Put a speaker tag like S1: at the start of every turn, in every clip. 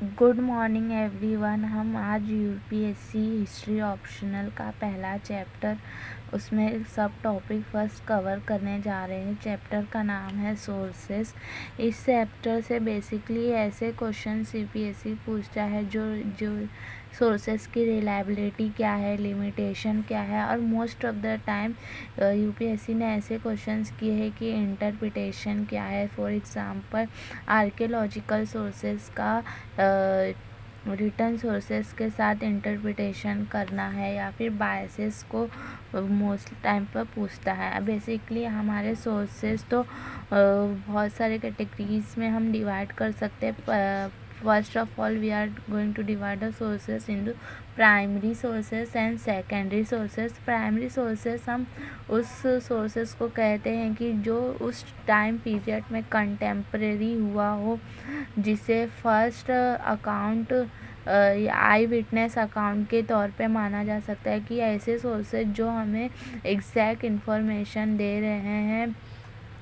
S1: Good morning everyone. हम आज UPSC history optional का पहला चैप्टर उसमें सब टॉपिक फर्स्ट कवर करने जा रहे हैं। चैप्टर का नाम है सोर्सेस। इस चैप्टर से बेसिकली ऐसे क्वेश्चन यूपीएससी पूछता है जो सोर्सेस की रिलायबिलिटी क्या है, लिमिटेशन क्या है, और most of the time UPSC ने ऐसे क्वेश्चंस किए हैं कि इंटरप्रिटेशन क्या है। फॉर एग्जांपल आर्कियोलॉजिकल सोर्सेस का रिटर्न सोर्सेस के साथ इंटरप्रिटेशन करना है या फिर बायसेस को मोस्ट टाइम पर पूछता है। बेसिकली हमारे सोर्सेस तो बहुत सारे कैटेगरीज में हम डिवाइड कर सकते हैं। First of all we are going to divide the sources into primary sources and secondary sources. Primary sources हम उस सोर्सेस को कहते हैं कि जो उस टाइम पीरियड में कंटेम्प्रेरी हुआ हो, जिसे फर्स्ट अकाउंट आई विटनेस अकाउंट के तौर पे माना जा सकता है कि ऐसे सोर्सेज जो हमें एग्जैक्ट इंफॉर्मेशन दे रहे हैं,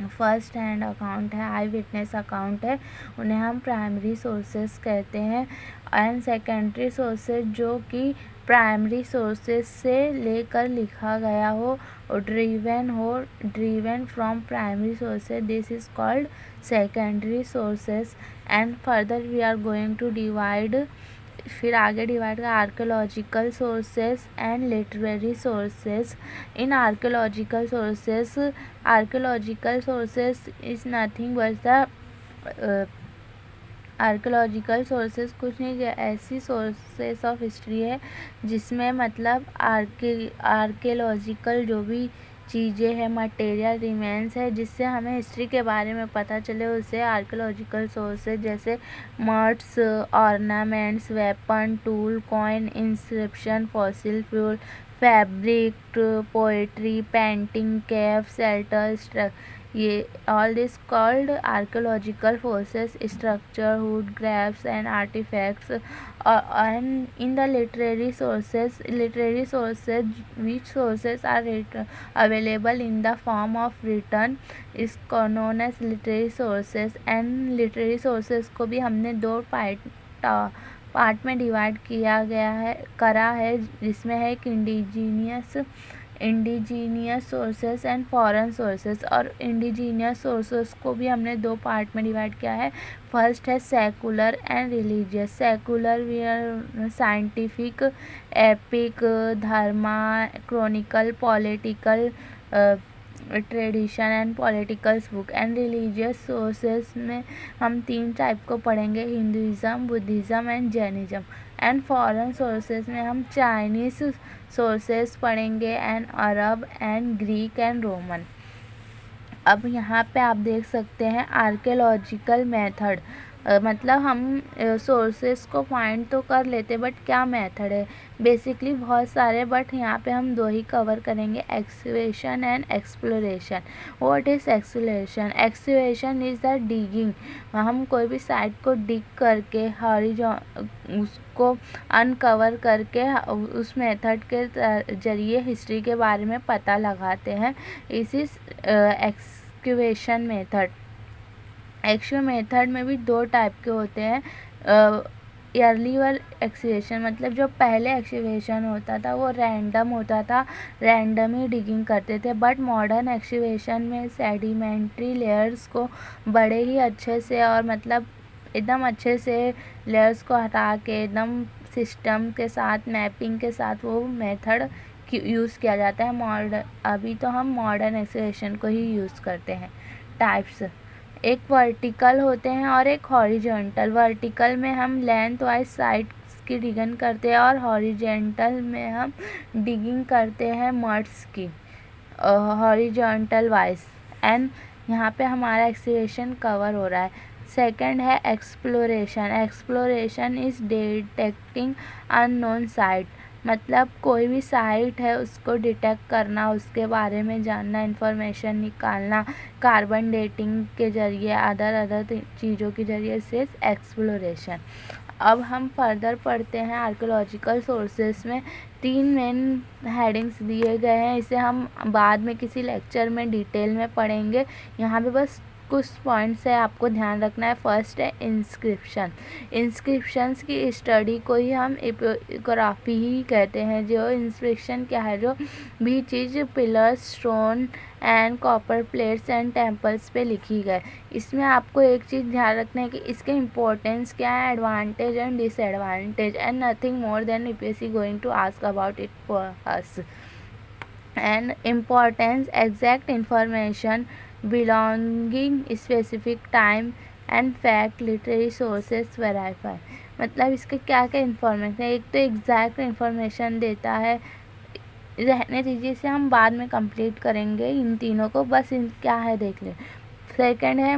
S1: फर्स्ट हैंड अकाउंट है, आई विटनेस अकाउंट है, उन्हें हम प्राइमरी सोर्सेस कहते हैं। एंड सेकेंडरी सोर्सेज जो कि प्राइमरी सोर्सेज से लेकर लिखा गया हो, driven from primary sources, this is called secondary sources. And further we are going to divide, फिर आगे डिवाइड का archaeological sources and literary sources. In archaeological sources is nothing but the archaeological sources कुछ नहीं, ऐसी sources of history है जिसमें मतलब archaeological जो भी चीज़ें हैं, मटेरियल रिमेन्स है, जिससे हमें हिस्ट्री के बारे में पता चले, उसे आर्कियोलॉजिकल सोर्सेज जैसे muds, ornaments, weapon, tool, coin, inscription, fossil fuel, fabric, poetry, painting, cave, shelter, ये all this called archaeological forces, structure, wood grabs and artifacts. And in the literary sources which sources are available in the form of written is known as literary sources। and literary sources को भी हमने दो part में divide करा है, जिसमें है एक indigenous sources and foreign sources. और इंडिजीनियस सोर्सेस को भी हमने दो पार्ट में डिवाइड किया है। फर्स्ट है secular and religious. Secular we are scientific, epic, dharma, chronicle, political, tradition and politicals book. And religious sources में हम तीन टाइप को पढ़ेंगे, Hinduism, Buddhism and Jainism. And foreign sources में हम चाइनीज़ सोर्सेस पढ़ेंगे and Arab and Greek and Roman. अब यहाँ पे आप देख सकते हैं आर्कियोलॉजिकल मेथड, मतलब हम सोर्सेस को फाइंड तो कर लेते, बट क्या मेथड है। बेसिकली बहुत सारे, बट यहाँ पे हम दो ही कवर करेंगे, excavation and exploration. What is exploration? Excavation is the digging. हम कोई भी साइट को डिग करके उसको अनकवर करके उस मेथड के जरिए हिस्ट्री के बारे में पता लगाते हैं। इस is excavation method. Actual method में भी दो टाइप के होते हैं। अर्लीवर एक्सकवेशन मतलब जो पहले एक्सकवेशन होता था वो रैंडम होता था, रैंडम ही डिगिंग करते थे। बट मॉडर्न एक्सकवेशन में सेडिमेंट्री लेयर्स को बड़े ही अच्छे से और मतलब एकदम अच्छे से लेयर्स को हटा के एकदम सिस्टम के साथ, मैपिंग के साथ वो मेथड यूज़ किया जाता है। अभी तो हम मॉडर्न एक्सकवेशन को ही यूज़ करते हैं। टाइप्स एक वर्टिकल होते हैं और एक हॉरिजॉन्टल। वर्टिकल में हम लेंथ वाइज साइड्स की डिगिंग करते हैं और हॉरिजॉन्टल में हम डिगिंग करते हैं मड्स की हॉरिजॉन्टल वाइज। एंड यहाँ पे हमारा एक्सकवेशन कवर हो रहा है। सेकंड है exploration. Exploration is detecting unknown site, मतलब कोई भी साइट है उसको डिटेक्ट करना, उसके बारे में जानना, इंफॉर्मेशन निकालना कार्बन डेटिंग के जरिए, अदर चीज़ों के जरिए से एक्सप्लोरेशन। अब हम फर्दर पढ़ते हैं आर्कियोलॉजिकल सोर्सेस में तीन मेन हेडिंग्स दिए गए हैं। इसे हम बाद में किसी लेक्चर में डिटेल में पढ़ेंगे। यहाँ पे बस कुछ पॉइंट्स है आपको ध्यान रखना है। फर्स्ट है इंस्क्रिप्शन। इंस्क्रिप्शंस की स्टडी को ही हम इपोग्राफी ही कहते हैं। जो इंस्क्रिप्शन क्या है, जो भी चीज़ pillars, stone and copper plates and temples पे लिखी गए। इसमें आपको एक चीज़ ध्यान रखना है कि इसके इम्पोर्टेंस क्या है, advantage and disadvantage, and nothing more than UPSC going to ask about it for us. And importance, exact information belonging specific time and fact, literary sources verify। मतलब इसके क्या क्या इन्फॉर्मेशन है। एक तो एग्जैक्ट इन्फॉर्मेशन देता है, रहने दीजिए इसे हम बाद में कंप्लीट करेंगे इन तीनों को, बस इन क्या है देख लें। सेकंड है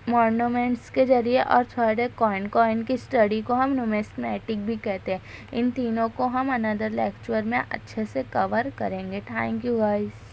S1: मॉन्यूमेंट्स के जरिए, और थर्ड है कॉइन की स्टडी को हम न्यूमिस्मेटिक भी कहते हैं। इन तीनों को हम अनदर लेक्चर में अच्छे से कवर करेंगे। Thank you guys.